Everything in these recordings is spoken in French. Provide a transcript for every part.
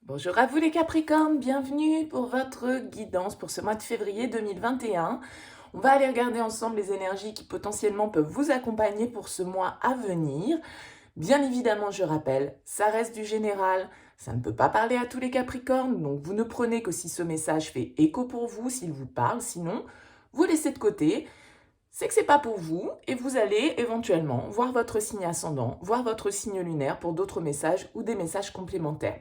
Bonjour à vous les Capricornes, bienvenue pour votre guidance pour ce mois de février 2021. On va aller regarder ensemble les énergies qui potentiellement peuvent vous accompagner pour ce mois à venir. Bien évidemment, je rappelle, ça reste du général, ça ne peut pas parler à tous les Capricornes, donc vous ne prenez que si ce message fait écho pour vous, s'il vous parle, sinon vous laissez de côté. C'est que c'est pas pour vous et vous allez éventuellement voir votre signe ascendant, voir votre signe lunaire pour d'autres messages ou des messages complémentaires.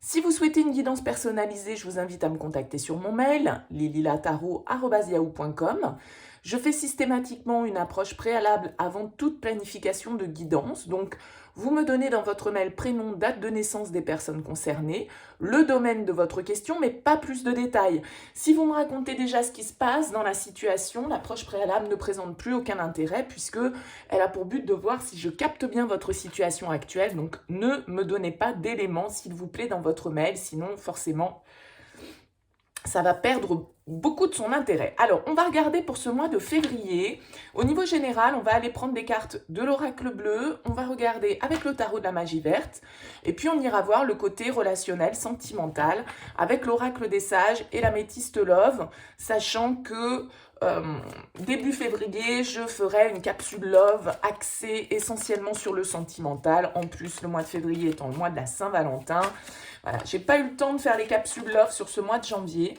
Si vous souhaitez une guidance personnalisée, je vous invite à me contacter sur mon mail lililataro@yahoo.com. Je fais systématiquement une approche préalable avant toute planification de guidance. Donc, vous me donnez dans votre mail prénom, date de naissance des personnes concernées, le domaine de votre question, mais pas plus de détails. Si vous me racontez déjà ce qui se passe dans la situation, l'approche préalable ne présente plus aucun intérêt puisque elle a pour but de voir si je capte bien votre situation actuelle. Donc, ne me donnez pas d'éléments, s'il vous plaît, dans votre mail, sinon forcément ça va perdre beaucoup de son intérêt. Alors, on va regarder pour ce mois de février. Au niveau général, on va aller prendre des cartes de l'oracle bleu, on va regarder avec le tarot de la magie verte, et puis on ira voir le côté relationnel, sentimental, avec l'oracle des sages et la métiste love, sachant que début février, je ferai une capsule love axée essentiellement sur le sentimental. En plus, le mois de février étant le mois de la Saint-Valentin. Voilà, j'ai pas eu le temps de faire les capsules love sur ce mois de janvier.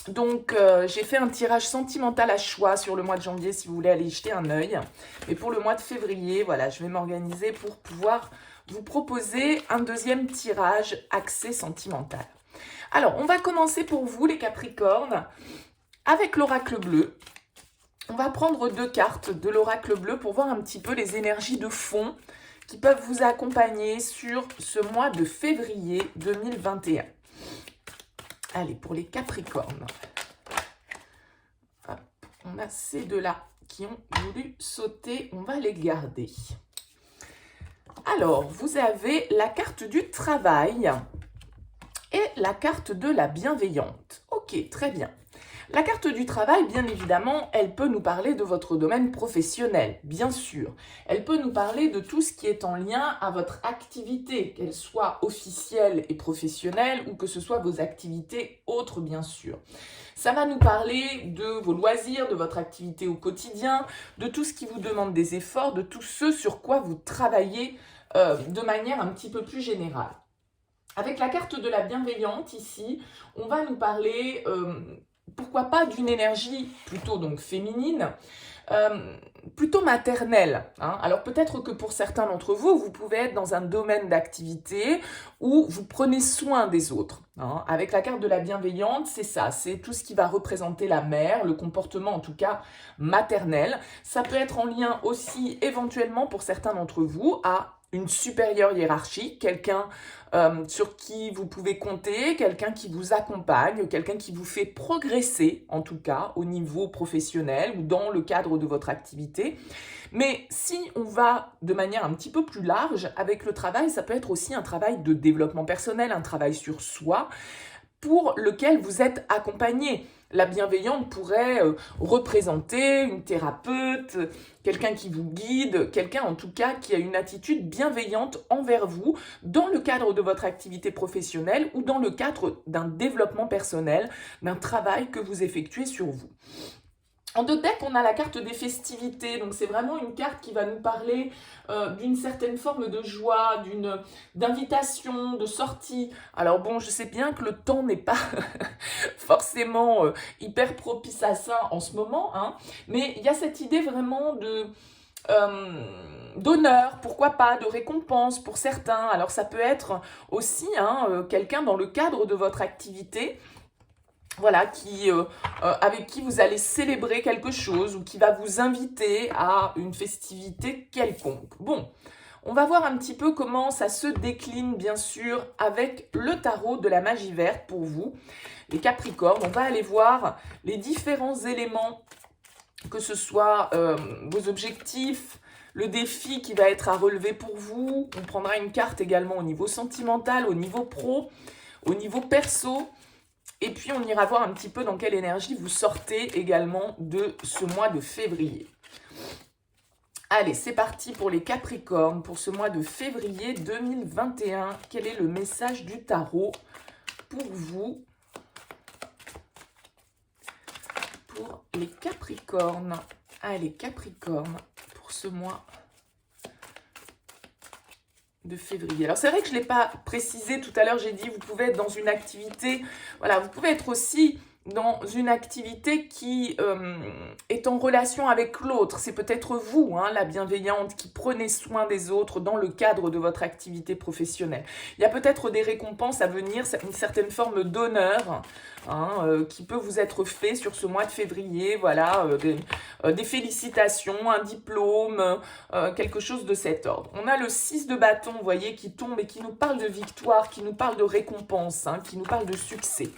Donc, j'ai fait un tirage sentimental à choix sur le mois de janvier si vous voulez aller y jeter un œil. Mais pour le mois de février, voilà, je vais m'organiser pour pouvoir vous proposer un deuxième tirage axé sentimental. Alors, on va commencer pour vous les Capricornes avec l'oracle bleu. On va prendre deux cartes de l'oracle bleu pour voir un petit peu les énergies de fond qui peuvent vous accompagner sur ce mois de février 2021. Allez, pour les Capricornes. Hop, on a ces deux-là qui ont voulu sauter, on va les garder. Alors, vous avez la carte du travail et la carte de la bienveillante. Ok, très bien. La carte du travail, bien évidemment, elle peut nous parler de votre domaine professionnel, bien sûr. Elle peut nous parler de tout ce qui est en lien à votre activité, qu'elle soit officielle et professionnelle ou que ce soit vos activités autres, bien sûr. Ça va nous parler de vos loisirs, de votre activité au quotidien, de tout ce qui vous demande des efforts, de tout ce sur quoi vous travaillez de manière un petit peu plus générale. Avec la carte de la bienveillante ici, on va nous parler, pourquoi pas, d'une énergie plutôt donc féminine, plutôt maternelle. Hein. Alors peut-être que pour certains d'entre vous, vous pouvez être dans un domaine d'activité où vous prenez soin des autres. Hein. Avec la carte de la bienveillante, c'est ça, c'est tout ce qui va représenter la mère, le comportement en tout cas maternel. Ça peut être en lien aussi éventuellement pour certains d'entre vous à une supérieure hiérarchie, quelqu'un sur qui vous pouvez compter, quelqu'un qui vous accompagne, quelqu'un qui vous fait progresser, en tout cas, au niveau professionnel ou dans le cadre de votre activité. Mais si on va de manière un petit peu plus large avec le travail, ça peut être aussi un travail de développement personnel, un travail sur soi, pour lequel vous êtes accompagné. La bienveillante pourrait représenter une thérapeute, quelqu'un qui vous guide, quelqu'un en tout cas qui a une attitude bienveillante envers vous dans le cadre de votre activité professionnelle ou dans le cadre d'un développement personnel, d'un travail que vous effectuez sur vous. En deux decks, on a la carte des festivités, donc c'est vraiment une carte qui va nous parler d'une certaine forme de joie, d'invitation, de sortie. Alors bon, je sais bien que le temps n'est pas forcément hyper propice à ça en ce moment, hein, mais il y a cette idée vraiment d'honneur, pourquoi pas, de récompense pour certains. Alors ça peut être aussi quelqu'un dans le cadre de votre activité, voilà, avec qui vous allez célébrer quelque chose ou qui va vous inviter à une festivité quelconque. Bon, on va voir un petit peu comment ça se décline, bien sûr, avec le tarot de la magie verte pour vous, les Capricornes. On va aller voir les différents éléments, que ce soit vos objectifs, le défi qui va être à relever pour vous. On prendra une carte également au niveau sentimental, au niveau pro, au niveau perso. Et puis, on ira voir un petit peu dans quelle énergie vous sortez également de ce mois de février. Allez, c'est parti pour les Capricornes, pour ce mois de février 2021. Quel est le message du tarot pour vous? Pour les Capricornes. Allez, Capricorne, pour ce mois de février. Alors, c'est vrai que je ne l'ai pas précisé tout à l'heure, j'ai dit, vous pouvez être dans une activité, voilà, vous pouvez être aussi dans une activité qui est en relation avec l'autre. C'est peut-être vous, hein, la bienveillante, qui prenez soin des autres dans le cadre de votre activité professionnelle. Il y a peut-être des récompenses à venir, une certaine forme d'honneur hein, qui peut vous être fait sur ce mois de février. Voilà, des félicitations, un diplôme, quelque chose de cet ordre. On a le 6 de bâton, vous voyez, qui tombe et qui nous parle de victoire, qui nous parle de récompense, hein, qui nous parle de succès.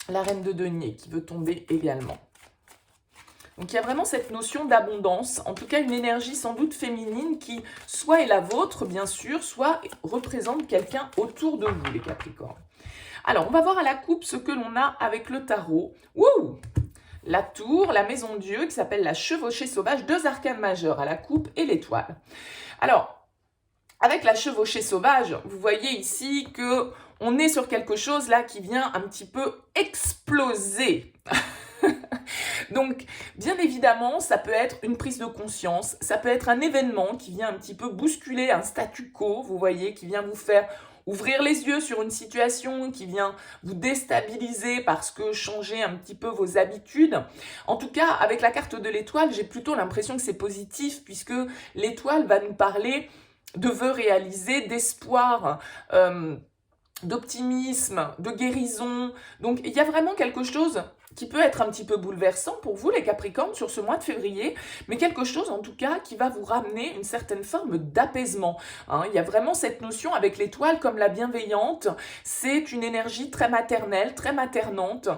La reine de denier qui veut tomber également. Donc il y a vraiment cette notion d'abondance, en tout cas une énergie sans doute féminine qui soit est la vôtre bien sûr, soit représente quelqu'un autour de vous les Capricornes. Alors on va voir à la coupe ce que l'on a avec le tarot. Wouh! La tour, la maison Dieu qui s'appelle la chevauchée sauvage, 2 arcanes majeurs à la coupe et l'étoile. Alors avec la chevauchée sauvage, vous voyez ici que on est sur quelque chose là qui vient un petit peu exploser. Donc, bien évidemment, ça peut être une prise de conscience, ça peut être un événement qui vient un petit peu bousculer un statu quo, vous voyez, qui vient vous faire ouvrir les yeux sur une situation, qui vient vous déstabiliser parce que changer un petit peu vos habitudes. En tout cas, avec la carte de l'étoile, j'ai plutôt l'impression que c'est positif puisque l'étoile va nous parler de vœux réalisés, d'espoir, d'optimisme, de guérison. Donc, il y a vraiment quelque chose qui peut être un petit peu bouleversant pour vous, les Capricornes, sur ce mois de février, mais quelque chose, en tout cas, qui va vous ramener une certaine forme d'apaisement. Hein, il y a vraiment cette notion avec l'étoile comme la bienveillante. C'est une énergie très maternelle, très maternante,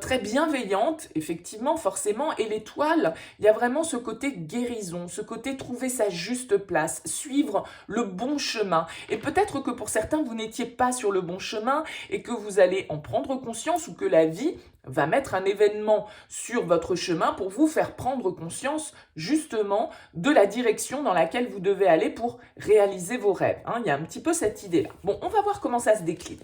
très bienveillante, effectivement, forcément. Et l'étoile, il y a vraiment ce côté guérison, ce côté trouver sa juste place, suivre le bon chemin. Et peut-être que pour certains, vous n'étiez pas sur le bon chemin et que vous allez en prendre conscience ou que la vie va mettre un événement sur votre chemin pour vous faire prendre conscience justement de la direction dans laquelle vous devez aller pour réaliser vos rêves. Hein, il y a un petit peu cette idée-là. Bon, on va voir comment ça se décline.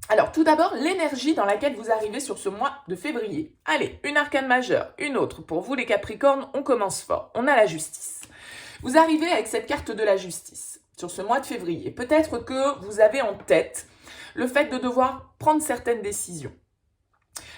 Alors, tout d'abord, l'énergie dans laquelle vous arrivez sur ce mois de février. Allez, une arcane majeure, une autre. Pour vous, les Capricornes, on commence fort. On a la justice. Vous arrivez avec cette carte de la justice sur ce mois de février. Peut-être que vous avez en tête le fait de devoir prendre certaines décisions.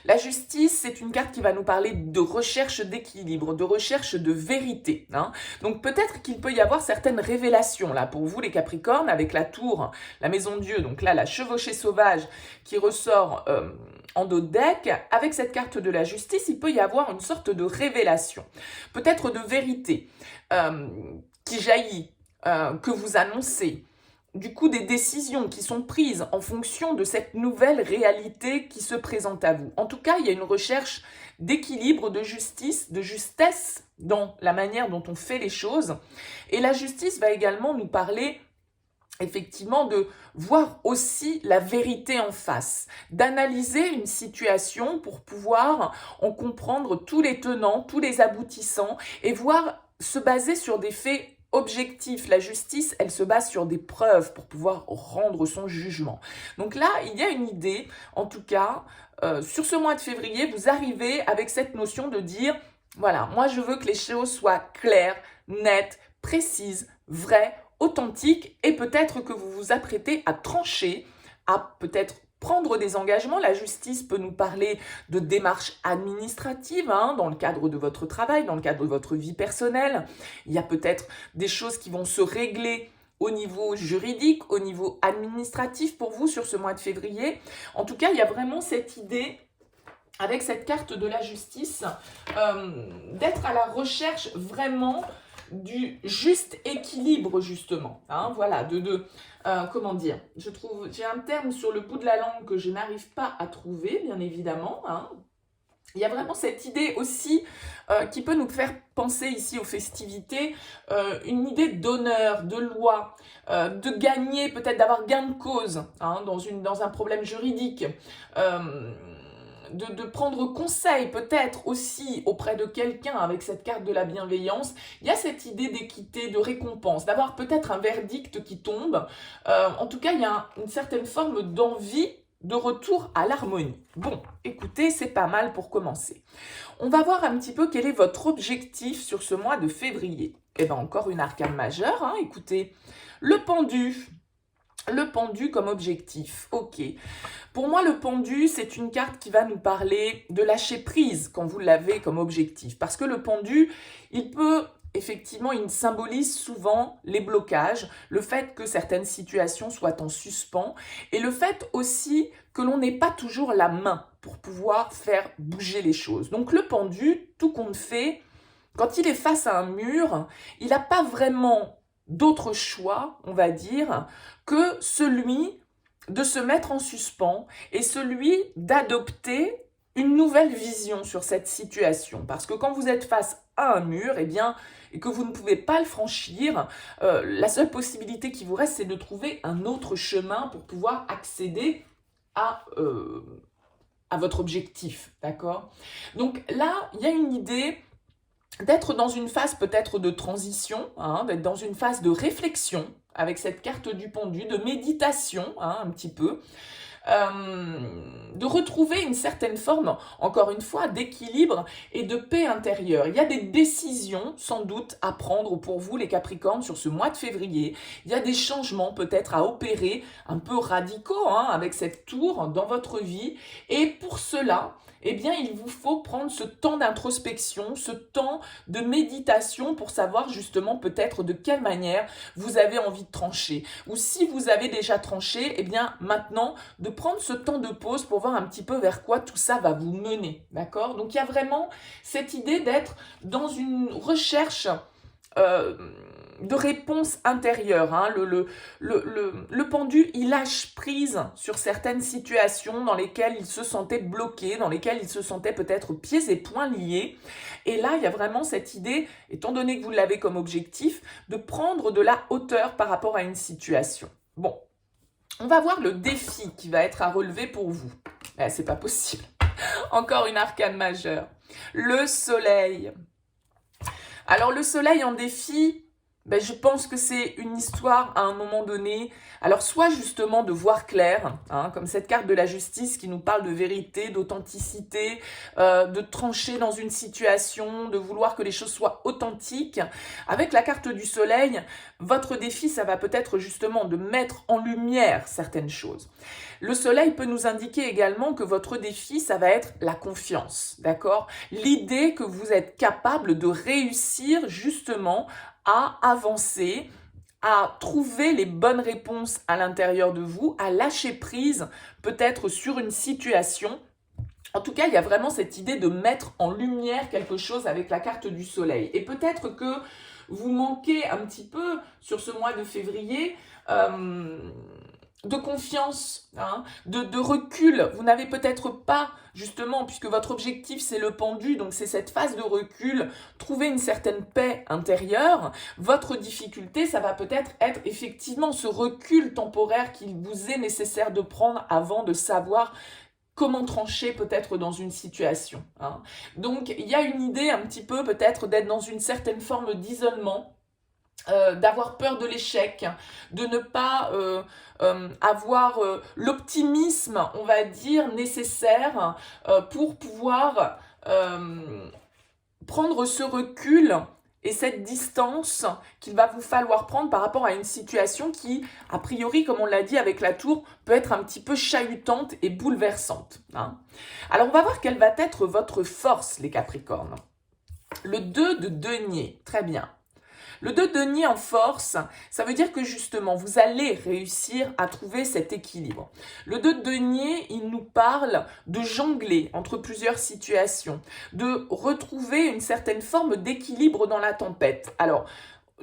La justice, c'est une carte qui va nous parler de recherche d'équilibre, de recherche de vérité. Hein. Donc peut-être qu'il peut y avoir certaines révélations là pour vous les Capricornes avec la tour, la maison Dieu, donc là la chevauchée sauvage qui ressort en dos de deck. Avec cette carte de la justice, il peut y avoir une sorte de révélation, peut-être de vérité qui jaillit, que vous annoncez. Du coup, des décisions qui sont prises en fonction de cette nouvelle réalité qui se présente à vous. En tout cas, il y a une recherche d'équilibre, de justice, de justesse dans la manière dont on fait les choses. Et la justice va également nous parler effectivement de voir aussi la vérité en face, d'analyser une situation pour pouvoir en comprendre tous les tenants, tous les aboutissants et voir se baser sur des faits objectif. La justice, elle se base sur des preuves pour pouvoir rendre son jugement. Donc là, il y a une idée, en tout cas, sur ce mois de février, vous arrivez avec cette notion de dire, voilà, moi je veux que les choses soient claires, nettes, précises, vraies, authentiques, et peut-être que vous vous apprêtez à trancher, à peut-être prendre des engagements. La justice peut nous parler de démarches administratives hein, dans le cadre de votre travail, dans le cadre de votre vie personnelle. Il y a peut-être des choses qui vont se régler au niveau juridique, au niveau administratif pour vous sur ce mois de février. En tout cas, il y a vraiment cette idée avec cette carte de la justice d'être à la recherche vraiment du juste équilibre justement, hein, voilà, comment dire, je trouve, j'ai un terme sur le bout de la langue que je n'arrive pas à trouver, bien évidemment, hein. Il y a vraiment cette idée aussi qui peut nous faire penser ici aux festivités, une idée d'honneur, de loi, de gagner, peut-être d'avoir gain de cause hein, dans un problème juridique, de prendre conseil peut-être aussi auprès de quelqu'un avec cette carte de la bienveillance. Il y a cette idée d'équité, de récompense, d'avoir peut-être un verdict qui tombe. En tout cas, il y a une certaine forme d'envie de retour à l'harmonie. Bon, écoutez, c'est pas mal pour commencer. On va voir un petit peu quel est votre objectif sur ce mois de février. Eh bien, encore une arcane majeure, hein, écoutez. Le pendu. Le pendu comme objectif, ok. Pour moi, le pendu, c'est une carte qui va nous parler de lâcher prise quand vous l'avez comme objectif. Parce que le pendu, il peut, effectivement, il symbolise souvent les blocages, le fait que certaines situations soient en suspens et le fait aussi que l'on n'ait pas toujours la main pour pouvoir faire bouger les choses. Donc le pendu, tout compte fait, quand il est face à un mur, il n'a pas vraiment d'autre choix, on va dire, que celui de se mettre en suspens et celui d'adopter une nouvelle vision sur cette situation. Parce que quand vous êtes face à un mur, eh bien, et que vous ne pouvez pas le franchir, la seule possibilité qui vous reste, c'est de trouver un autre chemin pour pouvoir accéder à votre objectif, d'accord? Donc là, il y a une idée d'être dans une phase peut-être de transition, hein, d'être dans une phase de réflexion avec cette carte du pendu, de méditation, hein, un petit peu, de retrouver une certaine forme, encore une fois, d'équilibre et de paix intérieure. Il y a des décisions, sans doute, à prendre pour vous, les Capricornes, sur ce mois de février. Il y a des changements peut-être à opérer, un peu radicaux, hein, avec cette tour dans votre vie. Et pour cela, eh bien, il vous faut prendre ce temps d'introspection, ce temps de méditation pour savoir justement peut-être de quelle manière vous avez envie de trancher. Ou si vous avez déjà tranché, eh bien, maintenant, de prendre ce temps de pause pour voir un petit peu vers quoi tout ça va vous mener, d'accord? Donc, il y a vraiment cette idée d'être dans une recherche de réponse intérieure. Hein. Le pendu, il lâche prise sur certaines situations dans lesquelles il se sentait bloqué, dans lesquelles il se sentait peut-être pieds et poings liés. Et là, il y a vraiment cette idée, étant donné que vous l'avez comme objectif, de prendre de la hauteur par rapport à une situation. Bon, on va voir le défi qui va être à relever pour vous. C'est pas possible. Encore une arcane majeure. Le soleil. Alors, le soleil en défi, ben, je pense que c'est une histoire à un moment donné, alors soit justement de voir clair, hein, comme cette carte de la justice qui nous parle de vérité, d'authenticité, de trancher dans une situation, de vouloir que les choses soient authentiques. Avec la carte du soleil, votre défi, ça va peut-être justement de mettre en lumière certaines choses. Le soleil peut nous indiquer également que votre défi, ça va être la confiance, d'accord? L'idée que vous êtes capable de réussir justement à avancer, à trouver les bonnes réponses à l'intérieur de vous, à lâcher prise peut-être sur une situation. En tout cas, il y a vraiment cette idée de mettre en lumière quelque chose avec la carte du soleil. Et peut-être que vous manquez un petit peu sur ce mois de février de confiance, hein, de recul. Vous n'avez peut-être pas, justement, puisque votre objectif c'est le pendu, donc c'est cette phase de recul, trouver une certaine paix intérieure. Votre difficulté, ça va peut-être être effectivement ce recul temporaire qu'il vous est nécessaire de prendre avant de savoir comment trancher peut-être dans une situation. Hein. Donc, il y a une idée un petit peu peut-être d'être dans une certaine forme d'isolement, d'avoir peur de l'échec, de ne pas avoir l'optimisme, on va dire, nécessaire pour pouvoir prendre ce recul et cette distance qu'il va vous falloir prendre par rapport à une situation qui, a priori, comme on l'a dit avec la tour, peut être un petit peu chahutante et bouleversante. Hein. Alors, on va voir quelle va être votre force, les Capricornes. Le 2 de denier, très bien. Le 2 de denier en force, ça veut dire que justement, vous allez réussir à trouver cet équilibre. Le 2 de denier, il nous parle de jongler entre plusieurs situations, de retrouver une certaine forme d'équilibre dans la tempête. Alors,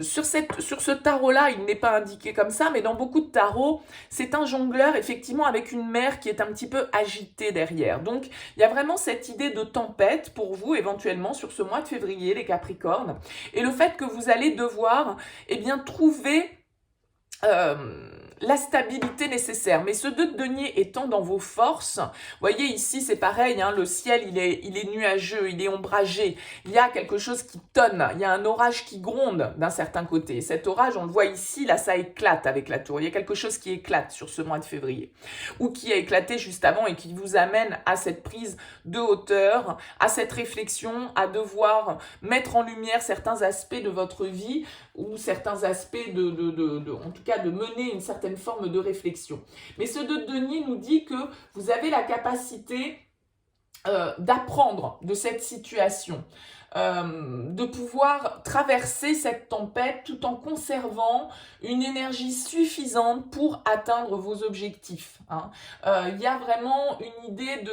sur ce tarot-là, il n'est pas indiqué comme ça, mais dans beaucoup de tarots, c'est un jongleur, effectivement, avec une mer qui est un petit peu agitée derrière. Donc, il y a vraiment cette idée de tempête pour vous, éventuellement, sur ce mois de février, les Capricornes. Et le fait que vous allez devoir, eh bien, trouver la stabilité nécessaire. Mais ce 2 de denier étant dans vos forces, vous voyez ici c'est pareil, hein, le ciel il est nuageux, il est ombragé, il y a quelque chose qui tonne, il y a un orage qui gronde d'un certain côté. Cet orage, on le voit ici, là ça éclate avec la tour, il y a quelque chose qui éclate sur ce mois de février, ou qui a éclaté juste avant et qui vous amène à cette prise de hauteur, à cette réflexion, à devoir mettre en lumière certains aspects de votre vie, ou certains aspects en tout cas de mener une certaine forme de réflexion. Mais ce 2 de denier nous dit que vous avez la capacité d'apprendre de cette situation, de pouvoir traverser cette tempête tout en conservant une énergie suffisante pour atteindre vos objectifs. Hein. Il y a vraiment une idée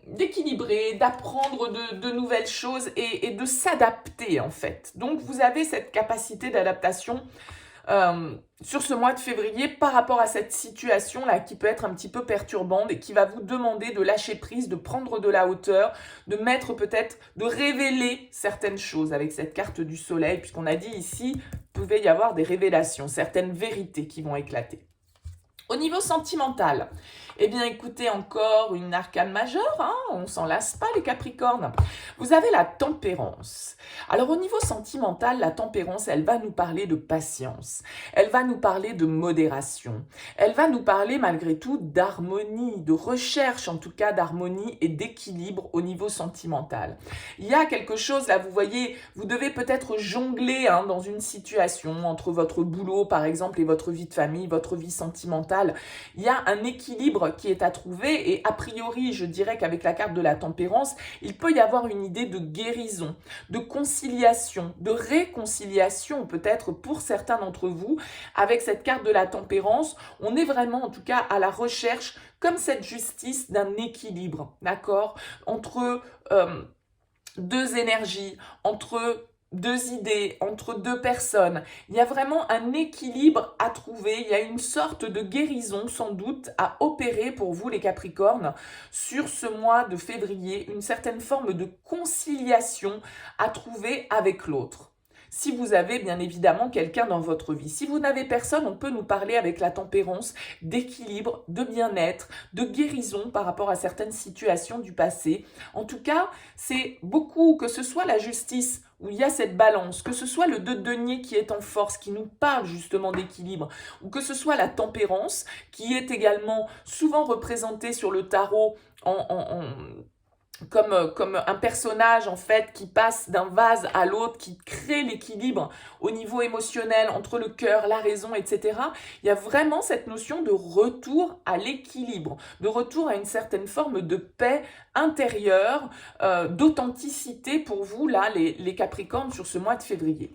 d'équilibrer, d'apprendre de nouvelles choses et de s'adapter en fait. Donc vous avez cette capacité d'adaptation sur ce mois de février par rapport à cette situation-là qui peut être un petit peu perturbante et qui va vous demander de lâcher prise, de prendre de la hauteur, de mettre peut-être, de révéler certaines choses avec cette carte du soleil, puisqu'on a dit ici, il pouvait y avoir des révélations, certaines vérités qui vont éclater. Au niveau sentimental, eh bien écoutez encore une arcane majeure, hein, on s'en lasse pas les Capricornes. Vous avez la tempérance. Alors au niveau sentimental, la tempérance, elle va nous parler de patience, elle va nous parler de modération, elle va nous parler malgré tout d'harmonie, de recherche en tout cas d'harmonie et d'équilibre au niveau sentimental. Il y a quelque chose là, vous voyez, vous devez peut-être jongler hein, dans une situation entre votre boulot par exemple et votre vie de famille, votre vie sentimentale. Il y a un équilibre qui est à trouver et a priori, je dirais qu'avec la carte de la tempérance, il peut y avoir une idée de guérison, de conciliation, de réconciliation peut-être pour certains d'entre vous. Avec cette carte de la tempérance, on est vraiment en tout cas à la recherche, comme cette justice, d'un équilibre, d'accord, entre deux énergies, entre deux idées, entre deux personnes. Il y a vraiment un équilibre à trouver, il y a une sorte de guérison sans doute à opérer pour vous les Capricornes sur ce mois de février, une certaine forme de conciliation à trouver avec l'autre. Si vous avez bien évidemment quelqu'un dans votre vie. Si vous n'avez personne, on peut nous parler avec la tempérance d'équilibre, de bien-être, de guérison par rapport à certaines situations du passé. En tout cas, c'est beaucoup, que ce soit la justice où il y a cette balance, que ce soit le 2 de denier qui est en force, qui nous parle justement d'équilibre, ou que ce soit la tempérance qui est également souvent représentée sur le tarot comme un personnage en fait qui passe d'un vase à l'autre, qui crée l'équilibre au niveau émotionnel entre le cœur, la raison, etc. Il y a vraiment cette notion de retour à l'équilibre, de retour à une certaine forme de paix intérieure, d'authenticité pour vous là, les Capricornes sur ce mois de février.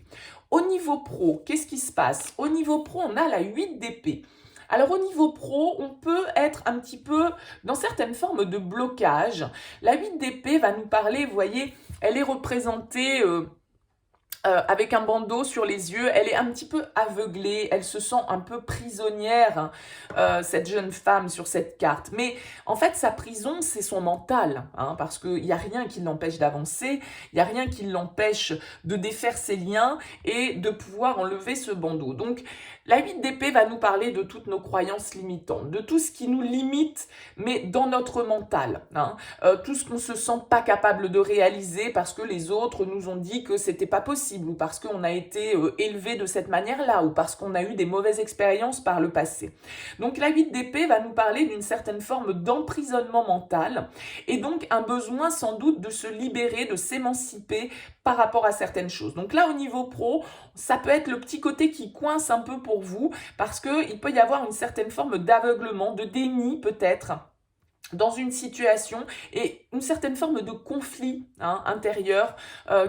Au niveau pro, qu'est-ce qui se passe? Au niveau pro, on a la 8 d'épée. Alors au niveau pro, on peut être un petit peu dans certaines formes de blocage. La 8 d'épée va nous parler, vous voyez, elle est représentée avec un bandeau sur les yeux, elle est un petit peu aveuglée, elle se sent un peu prisonnière, cette jeune femme sur cette carte. Mais en fait, sa prison, c'est son mental, hein, parce qu'il n'y a rien qui l'empêche d'avancer, il n'y a rien qui l'empêche de défaire ses liens et de pouvoir enlever ce bandeau. Donc, la 8 d'épée va nous parler de toutes nos croyances limitantes, de tout ce qui nous limite, mais dans notre mental. Hein, tout ce qu'on ne se sent pas capable de réaliser parce que les autres nous ont dit que c'était pas possible, ou parce qu'on a été élevé de cette manière-là, ou parce qu'on a eu des mauvaises expériences par le passé. Donc la 8 d'épée va nous parler d'une certaine forme d'emprisonnement mental, et donc un besoin sans doute de se libérer, de s'émanciper par rapport à certaines choses. Donc là, au niveau pro, ça peut être le petit côté qui coince un peu pour vous, parce qu'il peut y avoir une certaine forme d'aveuglement, de déni peut-être, dans une situation et une certaine forme de conflit intérieur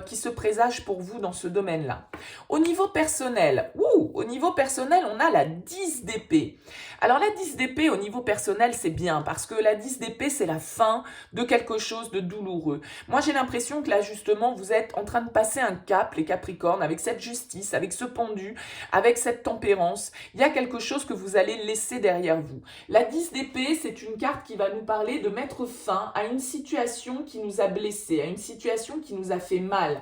qui se présage pour vous dans ce domaine-là. Au niveau personnel, on a la 10 d'épée. Alors la 10 d'épée au niveau personnel, c'est bien parce que la 10 d'épée, c'est la fin de quelque chose de douloureux. Moi, j'ai l'impression que là, justement, vous êtes en train de passer un cap, les Capricornes, avec cette justice, avec ce pendu, avec cette tempérance. Il y a quelque chose que vous allez laisser derrière vous. La 10 d'épée, c'est une carte qui va nous parler de mettre fin à une situation situation qui nous a blessés, à une situation qui nous a fait mal.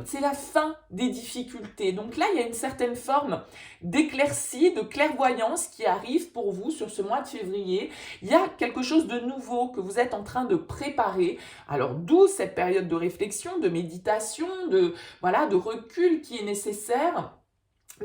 C'est la fin des difficultés. Donc là, il y a une certaine forme d'éclaircie, de clairvoyance qui arrive pour vous sur ce mois de février. Il y a quelque chose de nouveau que vous êtes en train de préparer. Alors d'où cette période de réflexion, de méditation, de recul qui est nécessaire.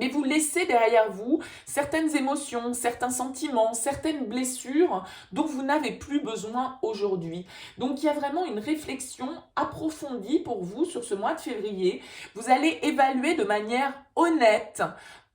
Mais vous laissez derrière vous certaines émotions, certains sentiments, certaines blessures dont vous n'avez plus besoin aujourd'hui. Donc il y a vraiment une réflexion approfondie pour vous sur ce mois de février. Vous allez évaluer de manière honnête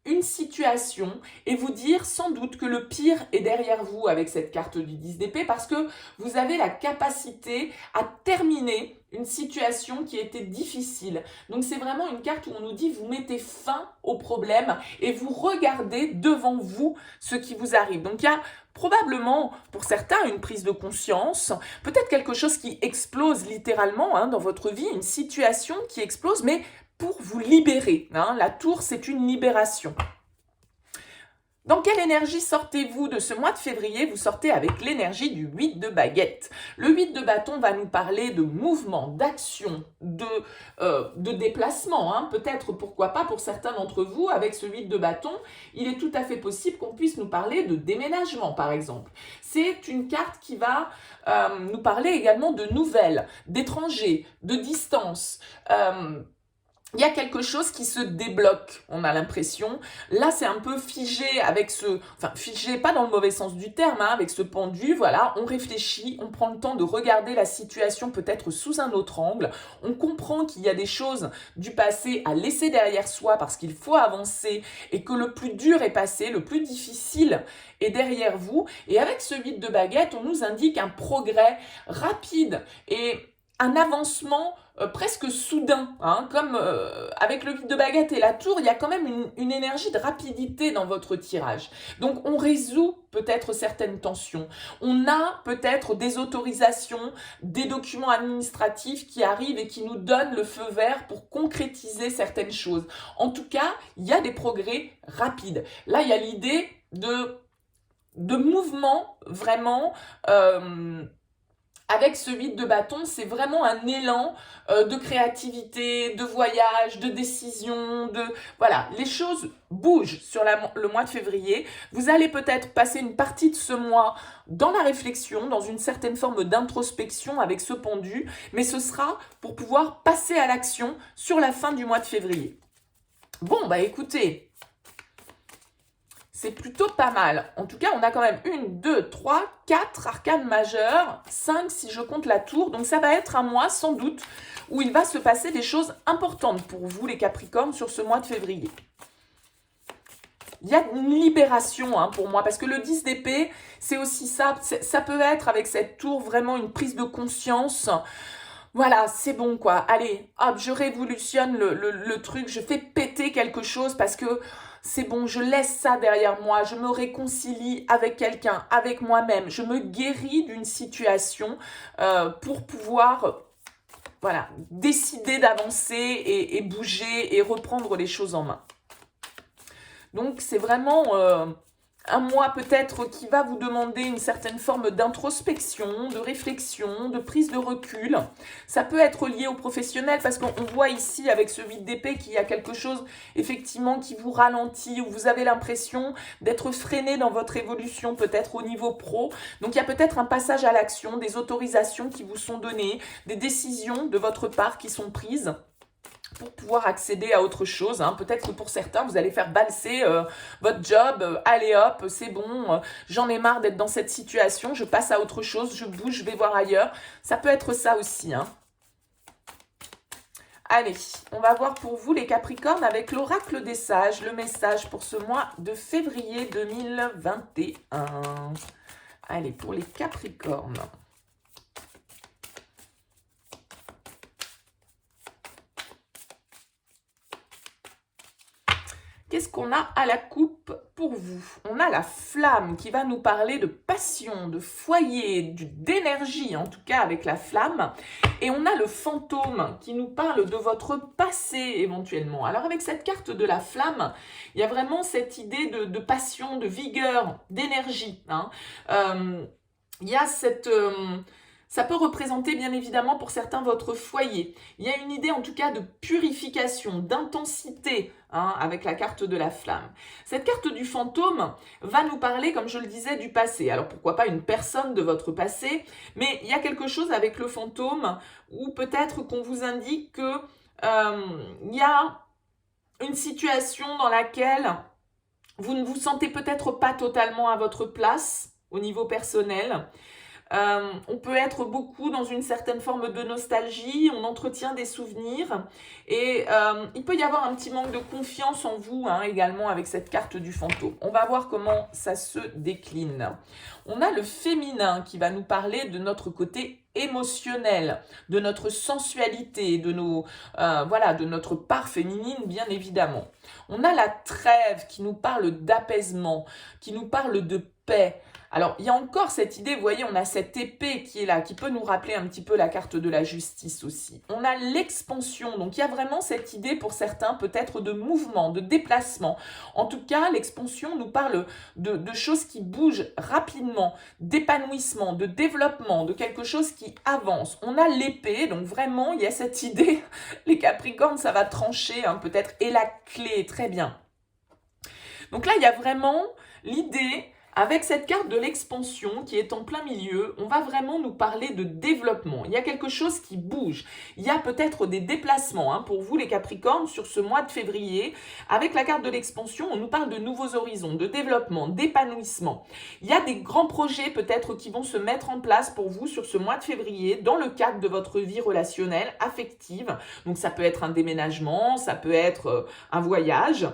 une situation et vous dire sans doute que le pire est derrière vous avec cette carte du 10 d'épée parce que vous avez la capacité à terminer une situation qui était difficile. Donc c'est vraiment une carte où on nous dit vous mettez fin au problème et vous regardez devant vous ce qui vous arrive. Donc il y a probablement pour certains une prise de conscience, peut-être quelque chose qui explose littéralement dans votre vie, une situation qui explose, mais pour vous libérer. La tour, c'est une libération. Dans quelle énergie sortez-vous de ce mois de février? Vous sortez avec l'énergie du 8 de baguette. Le 8 de bâton va nous parler de mouvement, d'action, de déplacement. Peut-être, pourquoi pas, pour certains d'entre vous, avec ce 8 de bâton, il est tout à fait possible qu'on puisse nous parler de déménagement, par exemple. C'est une carte qui va nous parler également de nouvelles, d'étrangers, de distance. Il y a quelque chose qui se débloque, on a l'impression. Là, c'est un peu figé avec figé, pas dans le mauvais sens du terme, avec ce pendu, voilà, on réfléchit, on prend le temps de regarder la situation peut-être sous un autre angle. On comprend qu'il y a des choses du passé à laisser derrière soi parce qu'il faut avancer et que le plus dur est passé, le plus difficile est derrière vous. Et avec ce 8 de baguette, on nous indique un progrès rapide et un avancement presque soudain, comme avec le 8 de baguette et la tour, il y a quand même une énergie de rapidité dans votre tirage. Donc on résout peut-être certaines tensions, on a peut-être des autorisations, des documents administratifs qui arrivent et qui nous donnent le feu vert pour concrétiser certaines choses. En tout cas, il y a des progrès rapides. Là, il y a l'idée de mouvement vraiment... Avec ce 8 de bâton, c'est vraiment un élan de créativité, de voyage, de décision, voilà, les choses bougent sur le mois de février. Vous allez peut-être passer une partie de ce mois dans la réflexion, dans une certaine forme d'introspection avec ce pendu, mais ce sera pour pouvoir passer à l'action sur la fin du mois de février. Bon, écoutez... C'est plutôt pas mal. En tout cas, on a quand même 1, 2, 3, 4 arcanes majeures, 5 si je compte la tour. Donc ça va être un mois sans doute où il va se passer des choses importantes pour vous les Capricornes sur ce mois de février. Il y a une libération pour moi parce que le 10 d'épée, c'est aussi ça. Ça peut être avec cette tour vraiment une prise de conscience. Voilà, c'est bon quoi. Allez, hop, je révolutionne le truc, je fais péter quelque chose parce que c'est bon, je laisse ça derrière moi, je me réconcilie avec quelqu'un, avec moi-même, je me guéris d'une situation pour pouvoir décider d'avancer et bouger et reprendre les choses en main. Donc c'est vraiment... un mois peut-être qui va vous demander une certaine forme d'introspection, de réflexion, de prise de recul. Ça peut être lié au professionnel parce qu'on voit ici avec ce 8 d'épée qu'il y a quelque chose effectivement qui vous ralentit ou vous avez l'impression d'être freiné dans votre évolution peut-être au niveau pro. Donc il y a peut-être un passage à l'action, des autorisations qui vous sont données, des décisions de votre part qui sont prises pour pouvoir accéder à autre chose. Peut-être que pour certains, vous allez faire valser votre job. Allez hop, c'est bon, j'en ai marre d'être dans cette situation, je passe à autre chose, je bouge, je vais voir ailleurs. Ça peut être ça aussi. Allez, on va voir pour vous les Capricornes avec l'oracle des sages, le message pour ce mois de février 2021. Allez, pour les Capricornes. Qu'est-ce qu'on a à la coupe pour vous? On a la flamme qui va nous parler de passion, de foyer, d'énergie, en tout cas avec la flamme. Et on a le fantôme qui nous parle de votre passé éventuellement. Alors avec cette carte de la flamme, il y a vraiment cette idée de passion, de vigueur, d'énergie. Il y a cette... Ça peut représenter bien évidemment pour certains votre foyer. Il y a une idée en tout cas de purification, d'intensité avec la carte de la flamme. Cette carte du fantôme va nous parler, comme je le disais, du passé. Alors pourquoi pas une personne de votre passé, mais il y a quelque chose avec le fantôme où peut-être qu'on vous indique que il y a une situation dans laquelle vous ne vous sentez peut-être pas totalement à votre place au niveau personnel. On peut être beaucoup dans une certaine forme de nostalgie, on entretient des souvenirs et il peut y avoir un petit manque de confiance en vous également avec cette carte du fantôme. On va voir comment ça se décline. On a le féminin qui va nous parler de notre côté émotionnel, de notre sensualité, de de notre part féminine bien évidemment. On a la trêve qui nous parle d'apaisement, qui nous parle de paix. Alors, il y a encore cette idée, vous voyez, on a cette épée qui est là, qui peut nous rappeler un petit peu la carte de la justice aussi. On a l'expansion, donc il y a vraiment cette idée pour certains peut-être de mouvement, de déplacement. En tout cas, l'expansion nous parle de choses qui bougent rapidement, d'épanouissement, de développement, de quelque chose qui avance. On a l'épée, donc vraiment, il y a cette idée, les Capricornes, ça va trancher peut-être, et la clé, très bien. Donc là, il y a vraiment l'idée. Avec cette carte de l'expansion qui est en plein milieu, on va vraiment nous parler de développement. Il y a quelque chose qui bouge. Il y a peut-être des déplacements pour vous les Capricornes sur ce mois de février. Avec la carte de l'expansion, on nous parle de nouveaux horizons, de développement, d'épanouissement. Il y a des grands projets peut-être qui vont se mettre en place pour vous sur ce mois de février dans le cadre de votre vie relationnelle, affective. Donc ça peut être un déménagement, ça peut être un voyage.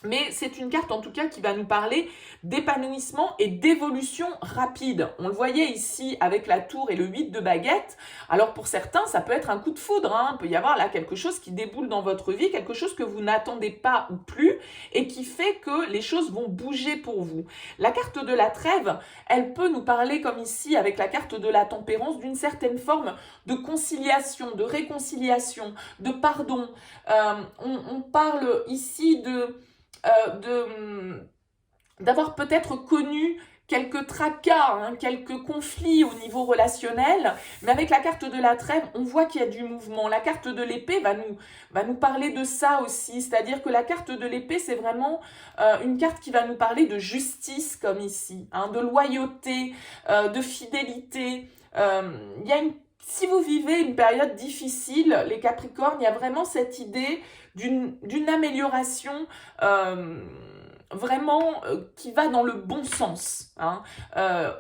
Mais c'est une carte en tout cas qui va nous parler d'épanouissement et d'évolution rapide. On le voyait ici avec la tour et le 8 de baguette. Alors pour certains, ça peut être un coup de foudre. Il peut y avoir là quelque chose qui déboule dans votre vie, quelque chose que vous n'attendez pas ou plus et qui fait que les choses vont bouger pour vous. La carte de la trêve, elle peut nous parler comme ici avec la carte de la tempérance d'une certaine forme de conciliation, de réconciliation, de pardon. On parle ici d'avoir peut-être connu quelques tracas, quelques conflits au niveau relationnel, mais avec la carte de la trêve, on voit qu'il y a du mouvement. La carte de l'épée va nous parler de ça aussi, c'est-à-dire que la carte de l'épée, c'est vraiment une carte qui va nous parler de justice, comme ici, de loyauté, de fidélité. Si vous vivez une période difficile, les Capricornes, il y a vraiment cette idée d'une amélioration vraiment qui va dans le bon sens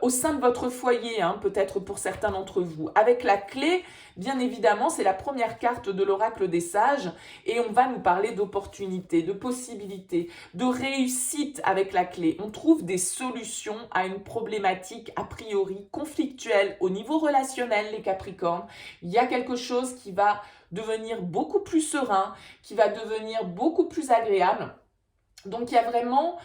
au sein de votre foyer, peut-être pour certains d'entre vous. Avec la clé, bien évidemment, c'est la première carte de l'oracle des sages et on va nous parler d'opportunités, de possibilités, de réussite avec la clé. On trouve des solutions à une problématique a priori conflictuelle au niveau relationnel, les Capricornes. Il y a quelque chose qui va devenir beaucoup plus serein, qui va devenir beaucoup plus agréable. Donc il y a vraiment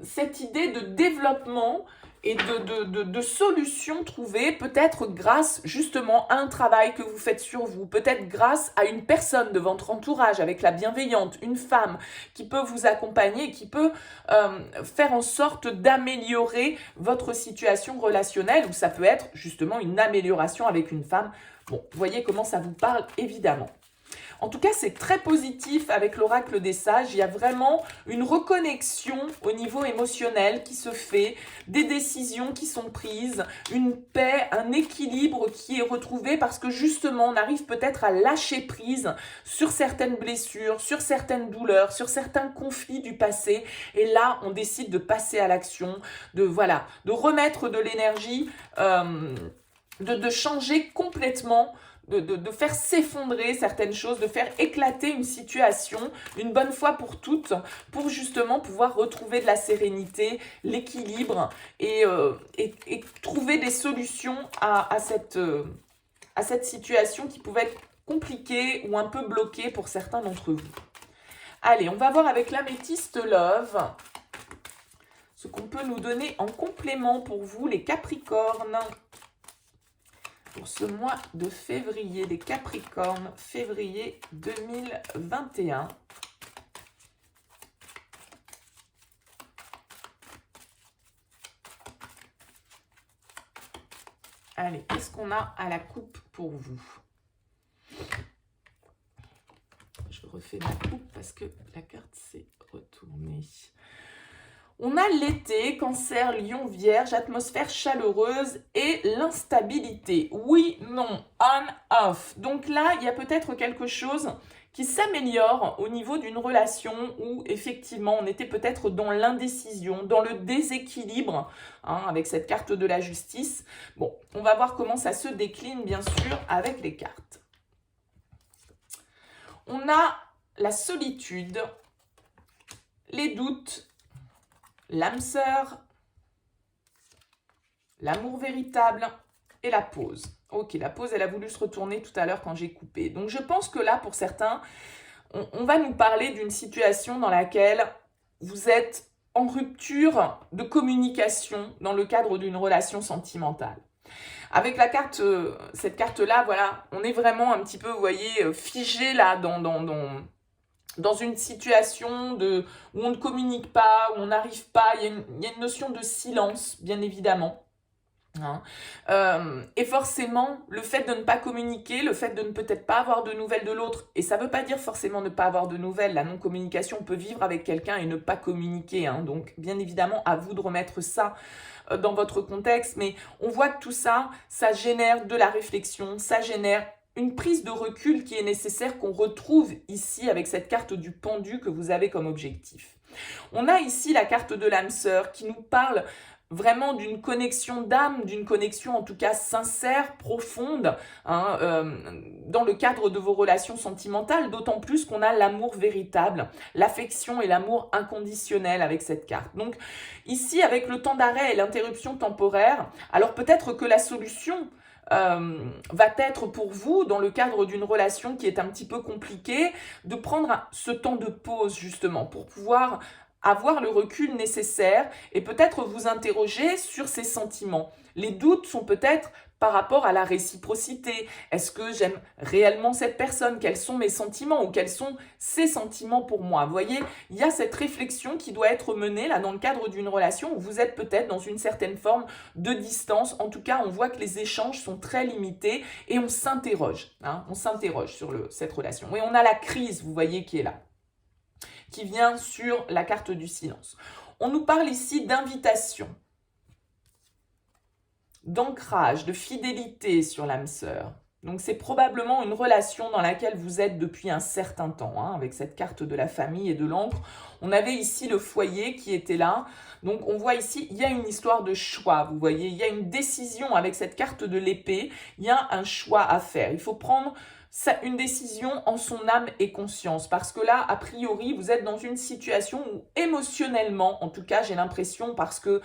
cette idée de développement et de solutions trouvées, peut-être grâce justement à un travail que vous faites sur vous, peut-être grâce à une personne de votre entourage avec la bienveillante, une femme qui peut vous accompagner, qui peut faire en sorte d'améliorer votre situation relationnelle, ou ça peut être justement une amélioration avec une femme. Bon, vous voyez comment ça vous parle évidemment. En tout cas, c'est très positif avec l'oracle des sages. Il y a vraiment une reconnexion au niveau émotionnel qui se fait, des décisions qui sont prises, une paix, un équilibre qui est retrouvé parce que justement, on arrive peut-être à lâcher prise sur certaines blessures, sur certaines douleurs, sur certains conflits du passé. Et là, on décide de passer à l'action, de remettre de l'énergie, de changer complètement, de faire s'effondrer certaines choses, de faire éclater une situation une bonne fois pour toutes, pour justement pouvoir retrouver de la sérénité, l'équilibre et trouver des solutions à cette situation qui pouvait être compliquée ou un peu bloquée pour certains d'entre vous. Allez, on va voir avec l'améthyste Love ce qu'on peut nous donner en complément pour vous, les Capricornes. Pour ce mois de février, des Capricornes, février 2021. Allez, qu'est-ce qu'on a à la coupe pour vous? Je refais ma coupe parce que la carte s'est retournée. On a l'été, Cancer, Lion, Vierge, atmosphère chaleureuse et l'instabilité. Oui, non, on, off. Donc là, il y a peut-être quelque chose qui s'améliore au niveau d'une relation où effectivement on était peut-être dans l'indécision, dans le déséquilibre, hein, avec cette carte de la justice. Bon, on va voir comment ça se décline bien sûr avec les cartes. On a la solitude, les doutes, l'âme sœur, l'amour véritable et la pause. Ok, la pause, elle a voulu se retourner tout à l'heure quand j'ai coupé. Donc je pense que là, pour certains, on va nous parler d'une situation dans laquelle vous êtes en rupture de communication dans le cadre d'une relation sentimentale. Avec la carte, cette carte-là, voilà, on est vraiment un petit peu, vous voyez, figé là dans une situation où on ne communique pas, où on n'arrive pas, il y a une notion de silence, bien évidemment. Hein. Et forcément, le fait de ne pas communiquer, le fait de ne peut-être pas avoir de nouvelles de l'autre, et ça ne veut pas dire forcément ne pas avoir de nouvelles, la non-communication, on peut vivre avec quelqu'un et ne pas communiquer, hein. Donc bien évidemment, à vous de remettre ça dans votre contexte, mais on voit que tout ça, ça génère de la réflexion, ça génère une prise de recul qui est nécessaire, qu'on retrouve ici avec cette carte du pendu que vous avez comme objectif. On a ici la carte de l'âme sœur qui nous parle vraiment d'une connexion d'âme, d'une connexion en tout cas sincère, profonde, hein, dans le cadre de vos relations sentimentales, d'autant plus qu'on a l'amour véritable, l'affection et l'amour inconditionnel avec cette carte. Donc ici, avec le temps d'arrêt et l'interruption temporaire, alors peut-être que la solution va être pour vous, dans le cadre d'une relation qui est un petit peu compliquée, de prendre ce temps de pause justement pour pouvoir avoir le recul nécessaire et peut-être vous interroger sur ces sentiments. Les doutes sont peut-être par rapport à la réciprocité. Est-ce que j'aime réellement cette personne? Quels sont mes sentiments ou quels sont ses sentiments pour moi? Vous voyez, il y a cette réflexion qui doit être menée là dans le cadre d'une relation où vous êtes peut-être dans une certaine forme de distance. En tout cas, on voit que les échanges sont très limités et on s'interroge. Hein, on s'interroge sur cette relation. Et on a la crise, vous voyez, qui est là, qui vient sur la carte du silence. On nous parle ici d'invitation, d'ancrage, de fidélité sur l'âme sœur. Donc c'est probablement une relation dans laquelle vous êtes depuis un certain temps, hein, avec cette carte de la famille et de l'encre. On avait ici le foyer qui était là. Donc on voit ici, il y a une histoire de choix, vous voyez, il y a une décision avec cette carte de l'épée, il y a un choix à faire. Il faut prendre une décision en son âme et conscience, parce que là, a priori, vous êtes dans une situation où émotionnellement, en tout cas, j'ai l'impression, parce que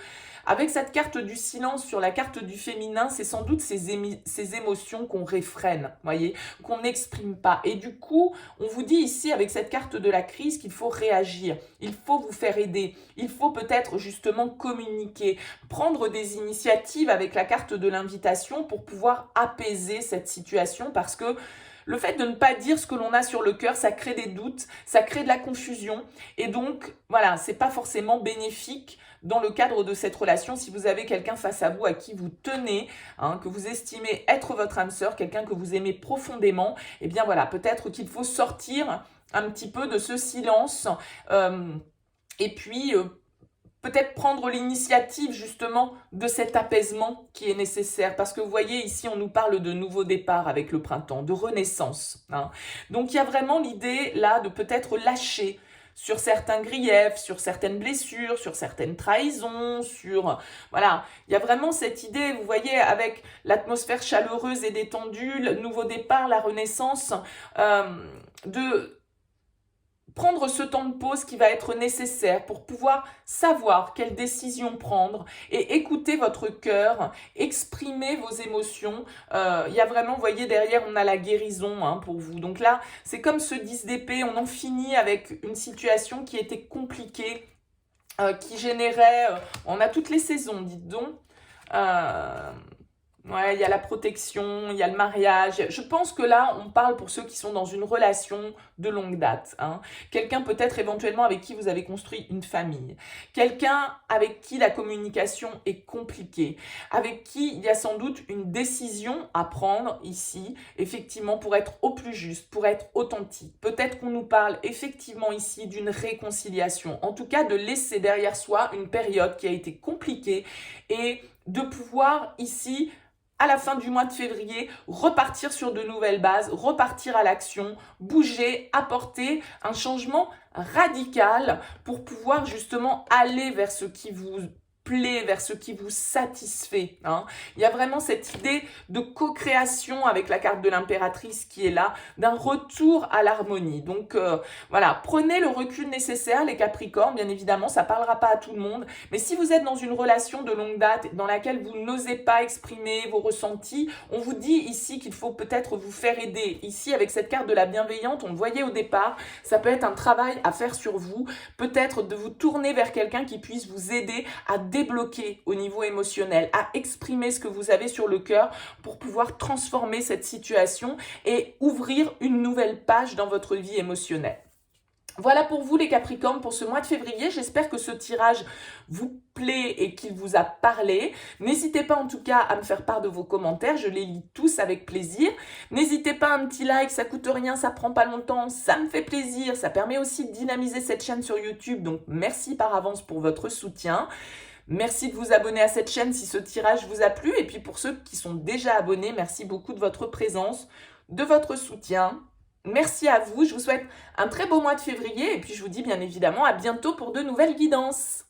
avec cette carte du silence sur la carte du féminin, c'est sans doute ces émotions qu'on réfrène, voyez, qu'on n'exprime pas. Et du coup, on vous dit ici, avec cette carte de la crise, qu'il faut réagir, il faut vous faire aider, il faut peut-être justement communiquer, prendre des initiatives avec la carte de l'invitation pour pouvoir apaiser cette situation, parce que le fait de ne pas dire ce que l'on a sur le cœur, ça crée des doutes, ça crée de la confusion. Et donc, voilà, c'est pas forcément bénéfique dans le cadre de cette relation. Si vous avez quelqu'un face à vous à qui vous tenez, hein, que vous estimez être votre âme sœur, quelqu'un que vous aimez profondément, eh bien voilà, peut-être qu'il faut sortir un petit peu de ce silence et puis peut-être prendre l'initiative justement de cet apaisement qui est nécessaire. Parce que vous voyez, ici, on nous parle de nouveau départ avec le printemps, de renaissance. Hein. Donc, il y a vraiment l'idée là de peut-être lâcher sur certains griefs, sur certaines blessures, sur certaines trahisons, voilà, il y a vraiment cette idée, vous voyez, avec l'atmosphère chaleureuse et détendue, le nouveau départ, la renaissance, de prendre ce temps de pause qui va être nécessaire pour pouvoir savoir quelle décision prendre et écouter votre cœur, exprimer vos émotions. Il y a vraiment, vous voyez, derrière, on a la guérison hein, pour vous. Donc là, c'est comme ce 10 d'épée, on en finit avec une situation qui était compliquée, qui générait... on a toutes les saisons, dites donc. Ouais, il y a la protection, il y a le mariage. Je pense que là, on parle pour ceux qui sont dans une relation de longue date, hein. Quelqu'un peut-être éventuellement avec qui vous avez construit une famille. Quelqu'un avec qui la communication est compliquée. Avec qui il y a sans doute une décision à prendre ici, effectivement, pour être au plus juste, pour être authentique. Peut-être qu'on nous parle effectivement ici d'une réconciliation. En tout cas, de laisser derrière soi une période qui a été compliquée et de pouvoir ici à la fin du mois de février, repartir sur de nouvelles bases, repartir à l'action, bouger, apporter un changement radical pour pouvoir justement aller vers ce qui vous plaît, vers ce qui vous satisfait, hein. Il y a vraiment cette idée de co-création avec la carte de l'impératrice qui est là, d'un retour à l'harmonie. Donc voilà, prenez le recul nécessaire les Capricornes, bien évidemment, ça ne parlera pas à tout le monde, mais si vous êtes dans une relation de longue date dans laquelle vous n'osez pas exprimer vos ressentis, on vous dit ici qu'il faut peut-être vous faire aider. Ici, avec cette carte de la bienveillante, on le voyait au départ, ça peut être un travail à faire sur vous, peut-être de vous tourner vers quelqu'un qui puisse vous aider à débloquer au niveau émotionnel, à exprimer ce que vous avez sur le cœur pour pouvoir transformer cette situation et ouvrir une nouvelle page dans votre vie émotionnelle. Voilà pour vous les Capricornes pour ce mois de février. J'espère que ce tirage vous plaît et qu'il vous a parlé. N'hésitez pas en tout cas à me faire part de vos commentaires. Je les lis tous avec plaisir. N'hésitez pas à un petit like, ça coûte rien, ça prend pas longtemps, ça me fait plaisir. Ça permet aussi de dynamiser cette chaîne sur YouTube. Donc merci par avance pour votre soutien. Merci de vous abonner à cette chaîne si ce tirage vous a plu. Et puis pour ceux qui sont déjà abonnés, merci beaucoup de votre présence, de votre soutien. Merci à vous, je vous souhaite un très beau mois de février et puis je vous dis bien évidemment à bientôt pour de nouvelles guidances.